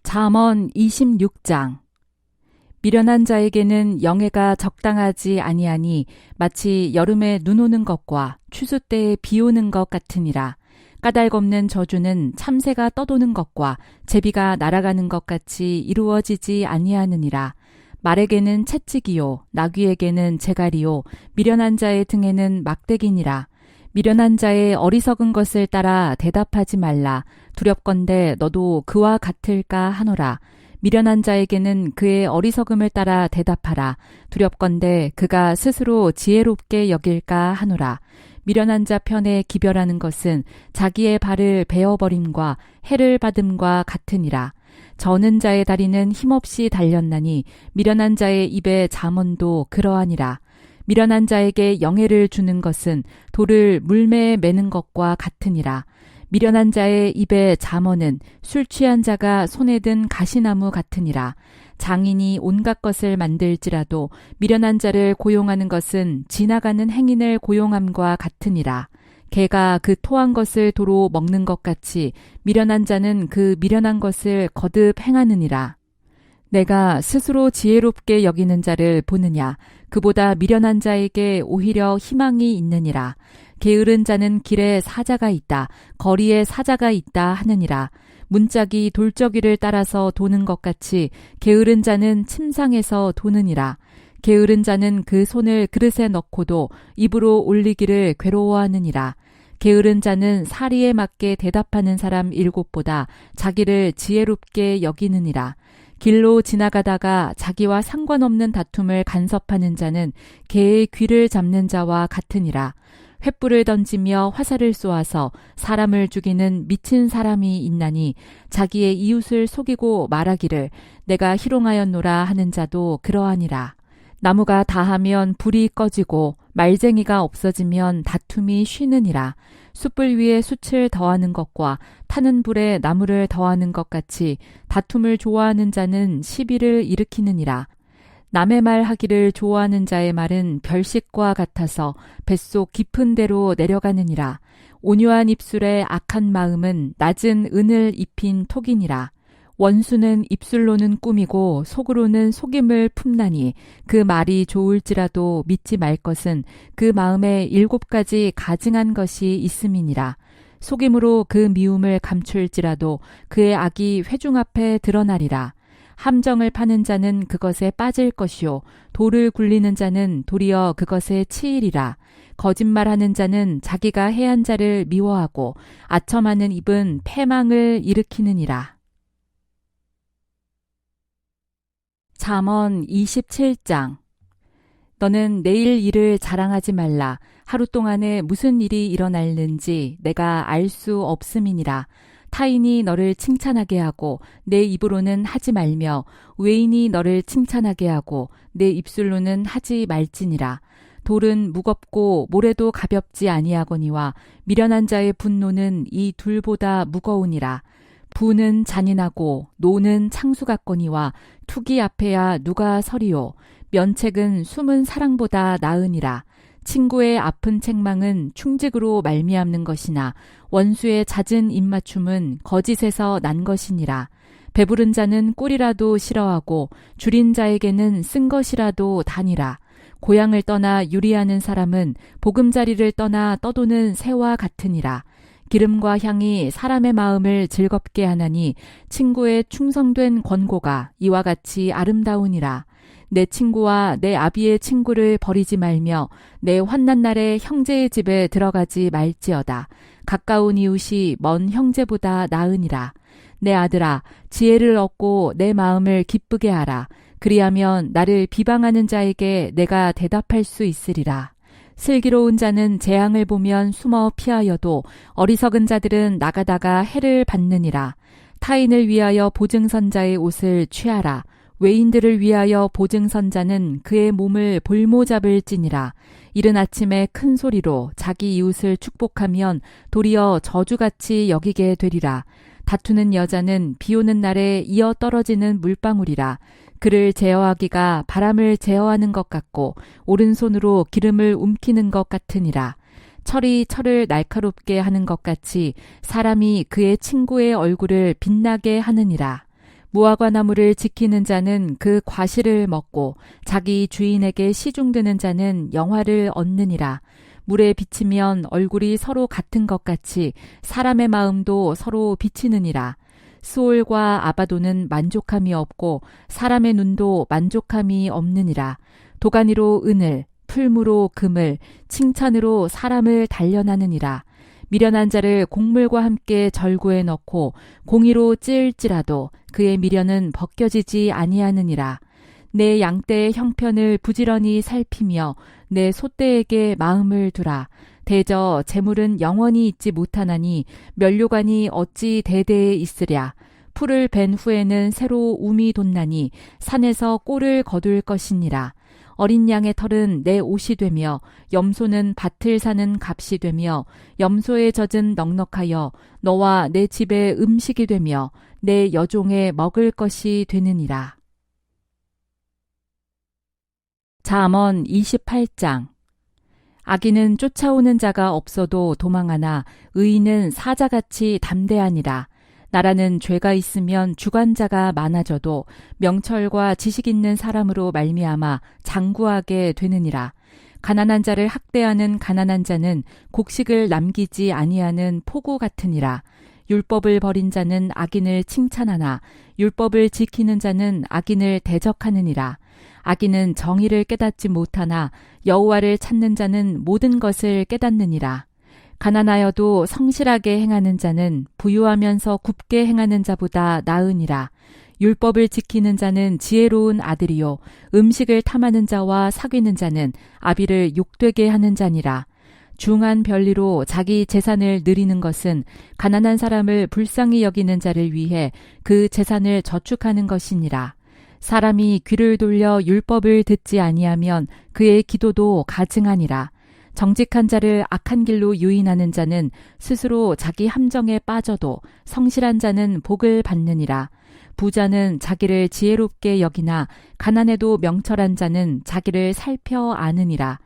잠언 26장. 미련한 자에게는 영예가 적당하지 아니하니 마치 여름에 눈 오는 것과 추수 때에 비 오는 것 같으니라. 까닭없는 저주는 참새가 떠도는 것과 제비가 날아가는 것 같이 이루어지지 아니하느니라. 말에게는 채찍이요 나귀에게는 재갈이요 미련한 자의 등에는 막대기니라. 미련한 자의 어리석은 것을 따라 대답하지 말라. 두렵건대 너도 그와 같을까 하노라. 미련한 자에게는 그의 어리석음을 따라 대답하라. 두렵건대 그가 스스로 지혜롭게 여길까 하노라. 미련한 자 편에 기별하는 것은 자기의 발을 베어버림과 해를 받음과 같으니라. 저는 자의 다리는 힘없이 달렸나니 미련한 자의 입에 잠언도 그러하니라. 미련한 자에게 영예를 주는 것은 돌을 물매에 매는 것과 같으니라. 미련한 자의 입에 잠언은 술 취한 자가 손에 든 가시나무 같으니라. 장인이 온갖 것을 만들지라도 미련한 자를 고용하는 것은 지나가는 행인을 고용함과 같으니라. 개가 그 토한 것을 도로 먹는 것 같이 미련한 자는 그 미련한 것을 거듭 행하느니라. 내가 스스로 지혜롭게 여기는 자를 보느냐? 그보다 미련한 자에게 오히려 희망이 있느니라. 게으른 자는 길에 사자가 있다, 거리에 사자가 있다 하느니라. 문짝이 돌적이를 따라서 도는 것 같이 게으른 자는 침상에서 도느니라. 게으른 자는 그 손을 그릇에 넣고도 입으로 올리기를 괴로워하느니라. 게으른 자는 사리에 맞게 대답하는 사람 7보다 자기를 지혜롭게 여기느니라. 길로 지나가다가 자기와 상관없는 다툼을 간섭하는 자는 개의 귀를 잡는 자와 같으니라. 횃불을 던지며 화살을 쏘아서 사람을 죽이는 미친 사람이 있나니 자기의 이웃을 속이고 말하기를 내가 희롱하였노라 하는 자도 그러하니라. 나무가 다하면 불이 꺼지고 말쟁이가 없어지면 다툼이 쉬느니라. 숯불 위에 숯을 더하는 것과 타는 불에 나무를 더하는 것 같이 다툼을 좋아하는 자는 시비를 일으키느니라. 남의 말 하기를 좋아하는 자의 말은 별식과 같아서 뱃속 깊은 데로 내려가느니라. 온유한 입술에 악한 마음은 낮은 은을 입힌 톡이니라. 원수는 입술로는 꾸미고 속으로는 속임을 품나니 그 말이 좋을지라도 믿지 말 것은 그 마음에 7가지 가증한 것이 있음이니라. 속임으로 그 미움을 감출지라도 그의 악이 회중 앞에 드러나리라. 함정을 파는 자는 그것에 빠질 것이요 돌을 굴리는 자는 도리어 그것에 치이리라. 거짓말하는 자는 자기가 해한 자를 미워하고 아첨하는 입은 패망을 일으키느니라. 잠언 27장. 너는 내일 일을 자랑하지 말라. 하루 동안에 무슨 일이 일어날는지 내가 알 수 없음이니라. 타인이 너를 칭찬하게 하고 내 입으로는 하지 말며 외인이 너를 칭찬하게 하고 내 입술로는 하지 말지니라. 돌은 무겁고 모래도 가볍지 아니하거니와 미련한 자의 분노는 이 둘보다 무거우니라. 부는 잔인하고 노는 창수 같거니와 투기 앞에야 누가 서리요. 면책은 숨은 사랑보다 나으니라. 친구의 아픈 책망은 충직으로 말미암는 것이나 원수의 잦은 입맞춤은 거짓에서 난 것이니라. 배부른 자는 꿀이라도 싫어하고 줄인 자에게는 쓴 것이라도 다니라. 고향을 떠나 유리하는 사람은 보금자리를 떠나 떠도는 새와 같으니라. 기름과 향이 사람의 마음을 즐겁게 하나니 친구의 충성된 권고가 이와 같이 아름다우니라. 내 친구와 내 아비의 친구를 버리지 말며 내 환난 날에 형제의 집에 들어가지 말지어다. 가까운 이웃이 먼 형제보다 나으니라. 내 아들아, 지혜를 얻고 내 마음을 기쁘게 하라. 그리하면 나를 비방하는 자에게 내가 대답할 수 있으리라. 슬기로운 자는 재앙을 보면 숨어 피하여도 어리석은 자들은 나가다가 해를 받느니라. 타인을 위하여 보증선자의 옷을 취하라. 외인들을 위하여 보증선자는 그의 몸을 볼모잡을지니라. 이른 아침에 큰 소리로 자기 이웃을 축복하면 도리어 저주같이 여기게 되리라. 다투는 여자는 비 오는 날에 이어 떨어지는 물방울이라. 그를 제어하기가 바람을 제어하는 것 같고 오른손으로 기름을 움키는 것 같으니라. 철이 철을 날카롭게 하는 것 같이 사람이 그의 친구의 얼굴을 빛나게 하느니라. 무화과 나무를 지키는 자는 그 과실을 먹고 자기 주인에게 시중드는 자는 영화를 얻느니라. 물에 비치면 얼굴이 서로 같은 것 같이 사람의 마음도 서로 비치느니라. 수올과 아바도는 만족함이 없고 사람의 눈도 만족함이 없느니라. 도가니로 은을, 풀무로 금을, 칭찬으로 사람을 단련하느니라. 미련한 자를 곡물과 함께 절구에 넣고 공의로 찌을지라도 그의 미련은 벗겨지지 아니하느니라. 내 양떼의 형편을 부지런히 살피며 내 소떼에게 마음을 두라. 대저 재물은 영원히 있지 못하나니 면류관이 어찌 대대에 있으랴. 풀을 벤 후에는 새로 움이 돋나니 산에서 꼴을 거둘 것이니라. 어린 양의 털은 내 옷이 되며 염소는 밭을 사는 값이 되며 염소의 젖은 넉넉하여 너와 내 집의 음식이 되며 내 여종의 먹을 것이 되느니라. 잠언 28장. 악인은 쫓아오는 자가 없어도 도망하나 의인은 사자같이 담대하니라. 나라는 죄가 있으면 주관자가 많아져도 명철과 지식 있는 사람으로 말미암아 장구하게 되느니라. 가난한 자를 학대하는 가난한 자는 곡식을 남기지 아니하는 포구 같으니라. 율법을 버린 자는 악인을 칭찬하나 율법을 지키는 자는 악인을 대적하느니라. 악인은 정의를 깨닫지 못하나 여호와를 찾는 자는 모든 것을 깨닫느니라. 가난하여도 성실하게 행하는 자는 부유하면서 굽게 행하는 자보다 나으니라. 율법을 지키는 자는 지혜로운 아들이요 음식을 탐하는 자와 사귀는 자는 아비를 욕되게 하는 자니라. 중한 별리로 자기 재산을 누리는 것은 가난한 사람을 불쌍히 여기는 자를 위해 그 재산을 저축하는 것이니라. 사람이 귀를 돌려 율법을 듣지 아니하면 그의 기도도 가증하니라. 정직한 자를 악한 길로 유인하는 자는 스스로 자기 함정에 빠져도 성실한 자는 복을 받느니라. 부자는 자기를 지혜롭게 여기나 가난해도 명철한 자는 자기를 살펴 아느니라.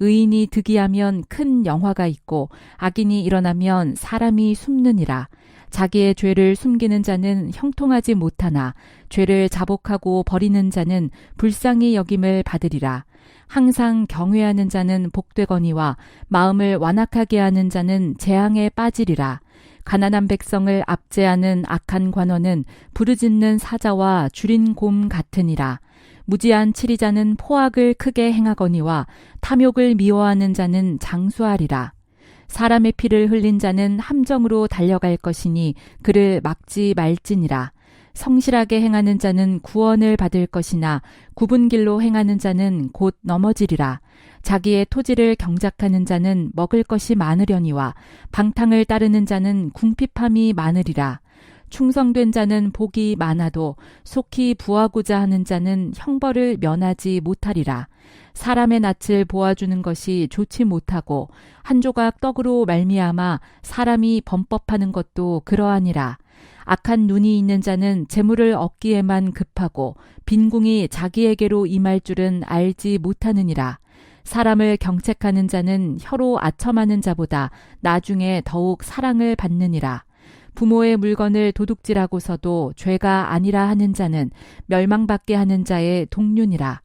의인이 득이하면 큰 영화가 있고 악인이 일어나면 사람이 숨느니라. 자기의 죄를 숨기는 자는 형통하지 못하나 죄를 자복하고 버리는 자는 불쌍히 여김을 받으리라. 항상 경외하는 자는 복되거니와 마음을 완악하게 하는 자는 재앙에 빠지리라. 가난한 백성을 압제하는 악한 관원은 부르짖는 사자와 줄인 곰 같으니라. 무지한 치리자는 포악을 크게 행하거니와 탐욕을 미워하는 자는 장수하리라. 사람의 피를 흘린 자는 함정으로 달려갈 것이니 그를 막지 말지니라. 성실하게 행하는 자는 구원을 받을 것이나 굽은 길로 행하는 자는 곧 넘어지리라. 자기의 토지를 경작하는 자는 먹을 것이 많으려니와 방탕을 따르는 자는 궁핍함이 많으리라. 충성된 자는 복이 많아도 속히 부하고자 하는 자는 형벌을 면하지 못하리라. 사람의 낯을 보아주는 것이 좋지 못하고 한 조각 떡으로 말미암아 사람이 범법하는 것도 그러하니라. 악한 눈이 있는 자는 재물을 얻기에만 급하고 빈궁이 자기에게로 임할 줄은 알지 못하느니라. 사람을 경책하는 자는 혀로 아첨하는 자보다 나중에 더욱 사랑을 받느니라. 부모의 물건을 도둑질하고서도 죄가 아니라 하는 자는 멸망받게 하는 자의 동륜이라.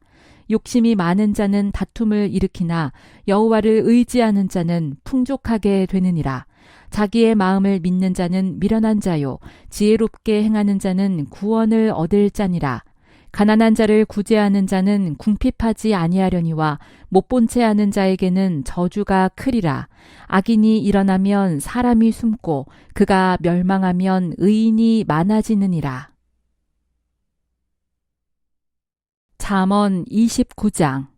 욕심이 많은 자는 다툼을 일으키나 여호와를 의지하는 자는 풍족하게 되느니라. 자기의 마음을 믿는 자는 미련한 자요 지혜롭게 행하는 자는 구원을 얻을 자니라. 가난한 자를 구제하는 자는 궁핍하지 아니하려니와 못 본 채 하는 자에게는 저주가 크리라. 악인이 일어나면 사람이 숨고 그가 멸망하면 의인이 많아지느니라. 잠언 29장.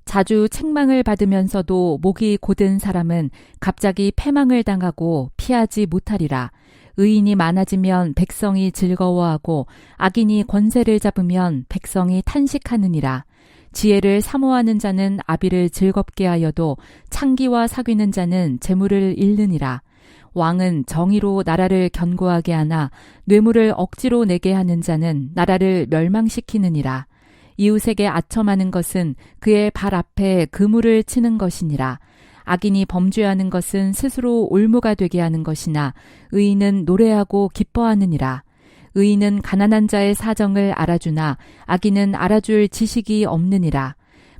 자주 책망을 받으면서도 목이 곧은 사람은 갑자기 패망을 당하고 피하지 못하리라. 의인이 많아지면 백성이 즐거워하고 악인이 권세를 잡으면 백성이 탄식하느니라. 지혜를 사모하는 자는 아비를 즐겁게 하여도 창기와 사귀는 자는 재물을 잃느니라. 왕은 정의로 나라를 견고하게 하나 뇌물을 억지로 내게 하는 자는 나라를 멸망시키느니라. 이웃에게 아첨하는 것은 그의 발 앞에 그물을 치는 것이니라. 악인이 범죄하는 것은 스스로 올무가 되게 하는 것이나 의인은 노래하고 기뻐하느니라. 의인은 가난한 자의 사정을 알아주나 악인은 알아줄 지식이 없느니라.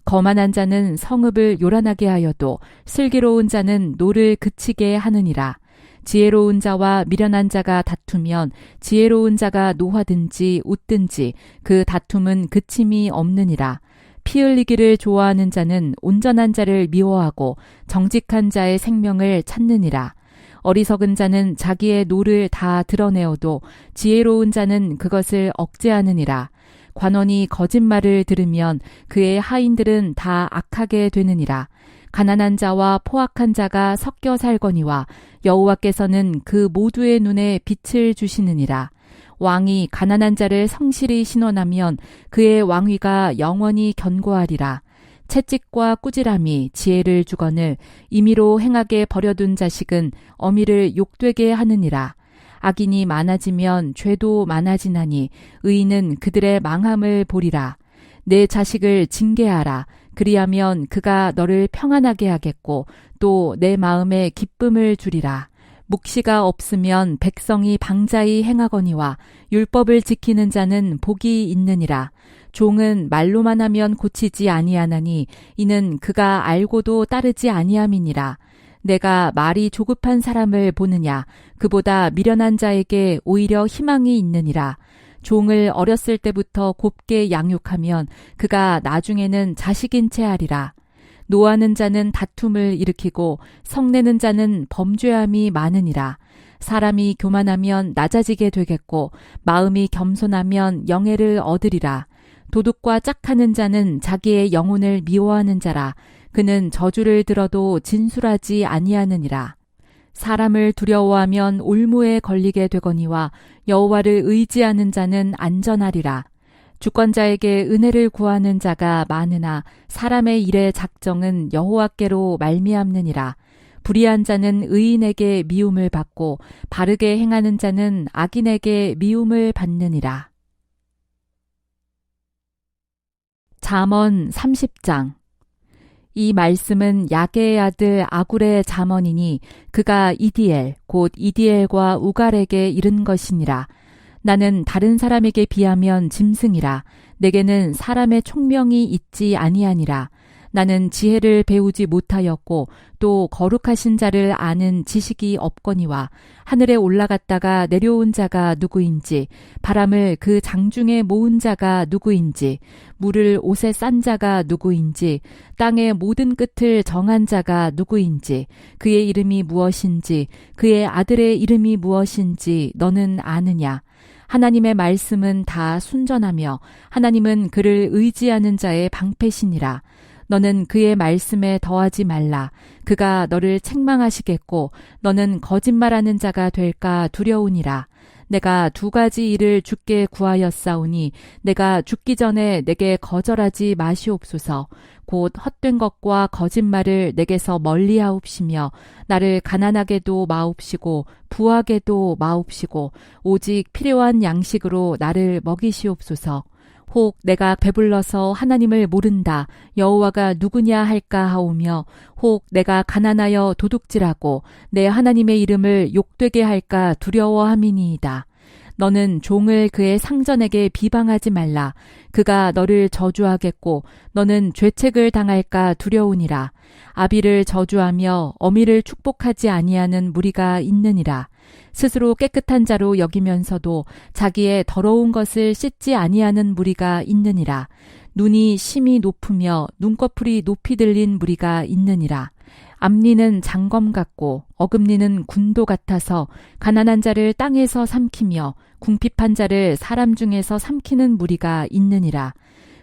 거만한 자는 성읍을 요란하게 하여도 슬기로운 자는 노를 그치게 하느니라. 지혜로운 자와 미련한 자가 다투면 지혜로운 자가 노하든지 웃든지 그 다툼은 그침이 없느니라. 피 흘리기를 좋아하는 자는 온전한 자를 미워하고 정직한 자의 생명을 찾느니라. 어리석은 자는 자기의 노를 다 드러내어도 지혜로운 자는 그것을 억제하느니라. 관원이 거짓말을 들으면 그의 하인들은 다 악하게 되느니라. 가난한 자와 포악한 자가 섞여 살거니와 여호와께서는 그 모두의 눈에 빛을 주시느니라. 왕이 가난한 자를 성실히 신원하면 그의 왕위가 영원히 견고하리라. 채찍과 꾸지람이 지혜를 주거늘 임의로 행하게 버려둔 자식은 어미를 욕되게 하느니라. 악인이 많아지면 죄도 많아지나니 의인은 그들의 망함을 보리라. 내 자식을 징계하라. 그리하면 그가 너를 평안하게 하겠고 또 내 마음에 기쁨을 주리라. 묵시가 없으면 백성이 방자히 행하거니와 율법을 지키는 자는 복이 있느니라. 종은 말로만 하면 고치지 아니하나니 이는 그가 알고도 따르지 아니함이니라. 내가 말이 조급한 사람을 보느냐? 그보다 미련한 자에게 오히려 희망이 있느니라. 종을 어렸을 때부터 곱게 양육하면 그가 나중에는 자식인 채 하리라. 노하는 자는 다툼을 일으키고 성내는 자는 범죄함이 많으니라. 사람이 교만하면 낮아지게 되겠고 마음이 겸손하면 영예를 얻으리라. 도둑과 짝하는 자는 자기의 영혼을 미워하는 자라. 그는 저주를 들어도 진술하지 아니하느니라. 사람을 두려워하면 올무에 걸리게 되거니와 여호와를 의지하는 자는 안전하리라. 주권자에게 은혜를 구하는 자가 많으나 사람의 일의 작정은 여호와께로 말미암느니라. 불의한 자는 의인에게 미움을 받고 바르게 행하는 자는 악인에게 미움을 받느니라. 잠언 30장. 이 말씀은 야게의 아들 아굴의 잠언이니 그가 이디엘 곧 이디엘과 우갈에게 이른 것이니라. 나는 다른 사람에게 비하면 짐승이라. 내게는 사람의 총명이 있지 아니하니라. 나는 지혜를 배우지 못하였고 또 거룩하신 자를 아는 지식이 없거니와 하늘에 올라갔다가 내려온 자가 누구인지 바람을 그 장중에 모은 자가 누구인지 물을 옷에 싼 자가 누구인지 땅의 모든 끝을 정한 자가 누구인지 그의 이름이 무엇인지 그의 아들의 이름이 무엇인지 너는 아느냐. 하나님의 말씀은 다 순전하며 하나님은 그를 의지하는 자의 방패시니라. 너는 그의 말씀에 더하지 말라. 그가 너를 책망하시겠고 너는 거짓말하는 자가 될까 두려우니라. 내가 두 가지 일을 주께 구하였사오니 내가 죽기 전에 내게 거절하지 마시옵소서. 곧 헛된 것과 거짓말을 내게서 멀리하옵시며 나를 가난하게도 마옵시고 부하게도 마옵시고 오직 필요한 양식으로 나를 먹이시옵소서. 혹 내가 배불러서 하나님을 모른다 여호와가 누구냐 할까 하오며 혹 내가 가난하여 도둑질하고 내 하나님의 이름을 욕되게 할까 두려워함이니이다. 너는 종을 그의 상전에게 비방하지 말라. 그가 너를 저주하겠고 너는 죄책을 당할까 두려우니라. 아비를 저주하며 어미를 축복하지 아니하는 무리가 있느니라. 스스로 깨끗한 자로 여기면서도 자기의 더러운 것을 씻지 아니하는 무리가 있느니라. 눈이 심히 높으며 눈꺼풀이 높이 들린 무리가 있느니라. 앞니는 장검 같고 어금니는 군도 같아서 가난한 자를 땅에서 삼키며 궁핍한 자를 사람 중에서 삼키는 무리가 있느니라.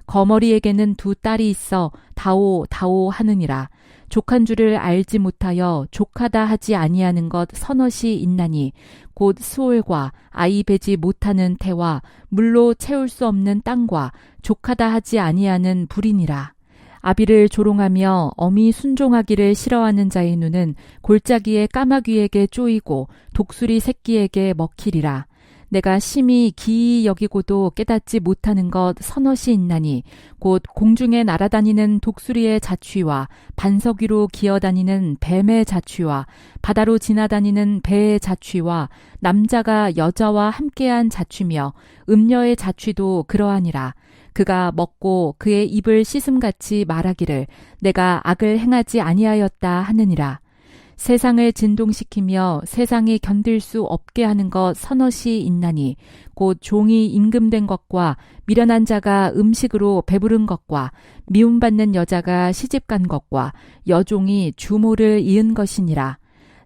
거머리에게는 두 딸이 있어 다오 다오 하느니라. 족한 줄을 알지 못하여 족하다 하지 아니하는 것 서넛이 있나니 곧 수올과 아이 베지 못하는 태와 물로 채울 수 없는 땅과 족하다 하지 아니하는 불이니라. 아비를 조롱하며 어미 순종하기를 싫어하는 자의 눈은 골짜기의 까마귀에게 쪼이고 독수리 새끼에게 먹히리라. 내가 심히 기이 여기고도 깨닫지 못하는 것 서너시 있나니 곧 공중에 날아다니는 독수리의 자취와 반석 위로 기어다니는 뱀의 자취와 바다로 지나다니는 배의 자취와 남자가 여자와 함께한 자취며 음녀의 자취도 그러하니라. 그가 먹고 그의 입을 씻음같이 말하기를 내가 악을 행하지 아니하였다 하느니라. 세상을 진동시키며 세상이 견딜 수 없게 하는 것 서너시 있나니 곧 종이 임금된 것과 미련한 자가 음식으로 배부른 것과 미움받는 여자가 시집간 것과 여종이 주모를 이은 것이니라.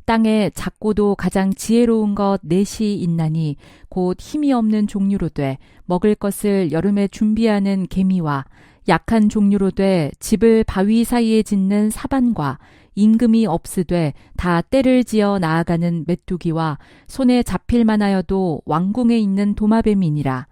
땅에 작고도 가장 지혜로운 것 넷이 있나니 곧 힘이 없는 종류로 돼 먹을 것을 여름에 준비하는 개미와 약한 종류로 돼 집을 바위 사이에 짓는 사반과 임금이 없으되 다 때를 지어 나아가는 메뚜기와 손에 잡힐 만하여도 왕궁에 있는 도마뱀이니라.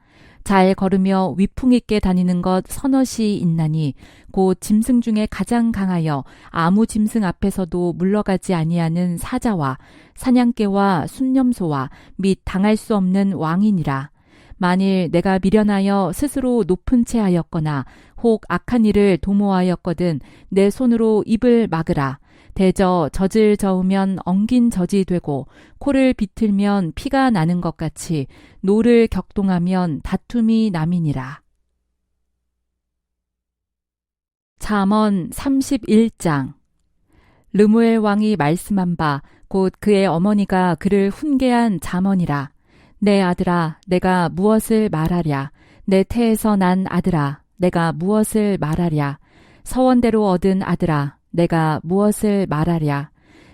잘 걸으며 위풍 있게 다니는 것 서너시 있나니 곧 짐승 중에 가장 강하여 아무 짐승 앞에서도 물러가지 아니하는 사자와 사냥개와 순념소와 및 당할 수 없는 왕이니라. 만일 내가 미련하여 스스로 높은 채 하였거나 혹 악한 일을 도모하였거든 내 손으로 입을 막으라. 대저 젖을 저으면 엉긴 젖이 되고 코를 비틀면 피가 나는 것 같이 노를 격동하면 다툼이 남이니라. 잠언 31장. 르무엘 왕이 말씀한 바 곧 그의 어머니가 그를 훈계한 잠언이라. 내 아들아, 내가 무엇을 말하랴? 내 태에서 난 아들아, 내가 무엇을 말하랴? 서원대로 얻은 아들아, 내가 무엇을 말하랴?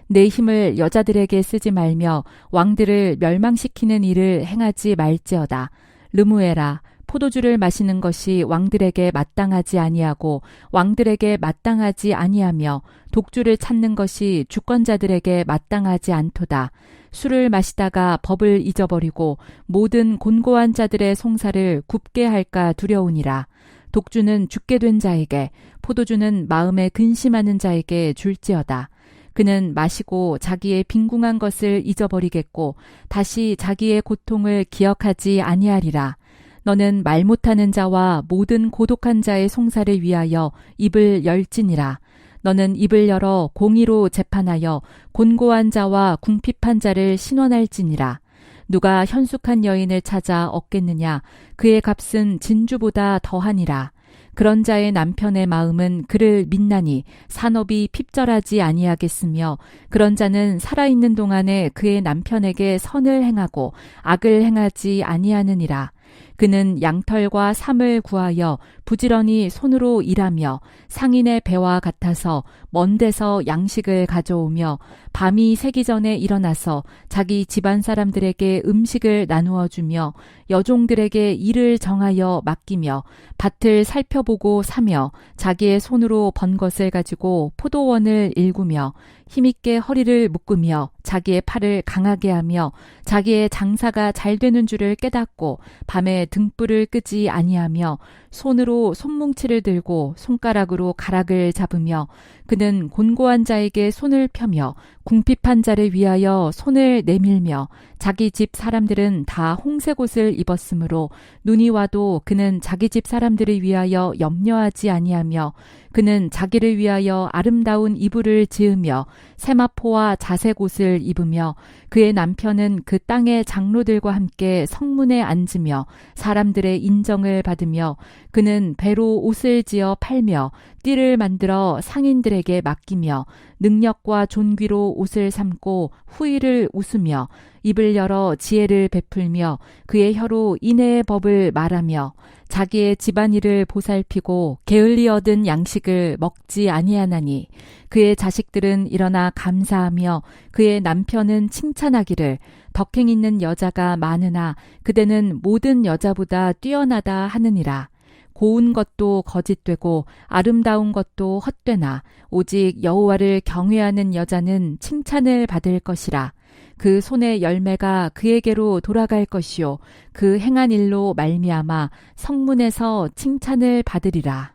내 힘을 여자들에게 쓰지 말며 왕들을 멸망시키는 일을 행하지 말지어다. 르무엘아, 포도주를 마시는 것이 왕들에게 마땅하지 아니하고 왕들에게 마땅하지 아니하며 독주를 찾는 것이 주권자들에게 마땅하지 않도다. 술을 마시다가 법을 잊어버리고 모든 곤고한 자들의 송사를 굽게 할까 두려우니라. 독주는 죽게 된 자에게, 포도주는 마음에 근심하는 자에게 줄지어다. 그는 마시고 자기의 빈궁한 것을 잊어버리겠고 다시 자기의 고통을 기억하지 아니하리라. 너는 말 못하는 자와 모든 고독한 자의 송사를 위하여 입을 열지니라. 너는 입을 열어 공의로 재판하여 곤고한 자와 궁핍한 자를 신원할지니라. 누가 현숙한 여인을 찾아 얻겠느냐? 그의 값은 진주보다 더하니라. 그런 자의 남편의 마음은 그를 믿나니 산업이 핍절하지 아니하겠으며 그런 자는 살아있는 동안에 그의 남편에게 선을 행하고 악을 행하지 아니하느니라. 그는 양털과 삼을 구하여 부지런히 손으로 일하며 상인의 배와 같아서 먼 데서 양식을 가져오며 밤이 새기 전에 일어나서 자기 집안 사람들에게 음식을 나누어 주며 여종들에게 일을 정하여 맡기며 밭을 살펴보고 사며 자기의 손으로 번 것을 가지고 포도원을 일구며 힘있게 허리를 묶으며 자기의 팔을 강하게 하며 자기의 장사가 잘 되는 줄을 깨닫고 밤에 등불을 끄지 아니하며 손으로 손뭉치를 들고 손가락으로 가락을 잡으며 그는 곤고한 자에게 손을 펴며 궁핍한 자를 위하여 손을 내밀며 자기 집 사람들은 다 홍색 옷을 입었으므로 눈이 와도 그는 자기 집 사람들을 위하여 염려하지 아니하며 그는 자기를 위하여 아름다운 이불을 지으며 세마포와 자색 옷을 입으며 그의 남편은 그 땅의 장로들과 함께 성문에 앉으며 사람들의 인정을 받으며 그는 배로 옷을 지어 팔며 띠를 만들어 상인들에게 맡기며 능력과 존귀로 옷을 삼고 후일을 웃으며 입을 열어 지혜를 베풀며 그의 혀로 인애의 법을 말하며 자기의 집안일을 보살피고 게을리 얻은 양식을 먹지 아니하나니 그의 자식들은 일어나 감사하며 그의 남편은 칭찬하기를 덕행 있는 여자가 많으나 그대는 모든 여자보다 뛰어나다 하느니라. 고운 것도 거짓되고 아름다운 것도 헛되나 오직 여호와를 경외하는 여자는 칭찬을 받을 것이라. 그 손의 열매가 그에게로 돌아갈 것이요 그 행한 일로 말미암아 성문에서 칭찬을 받으리라.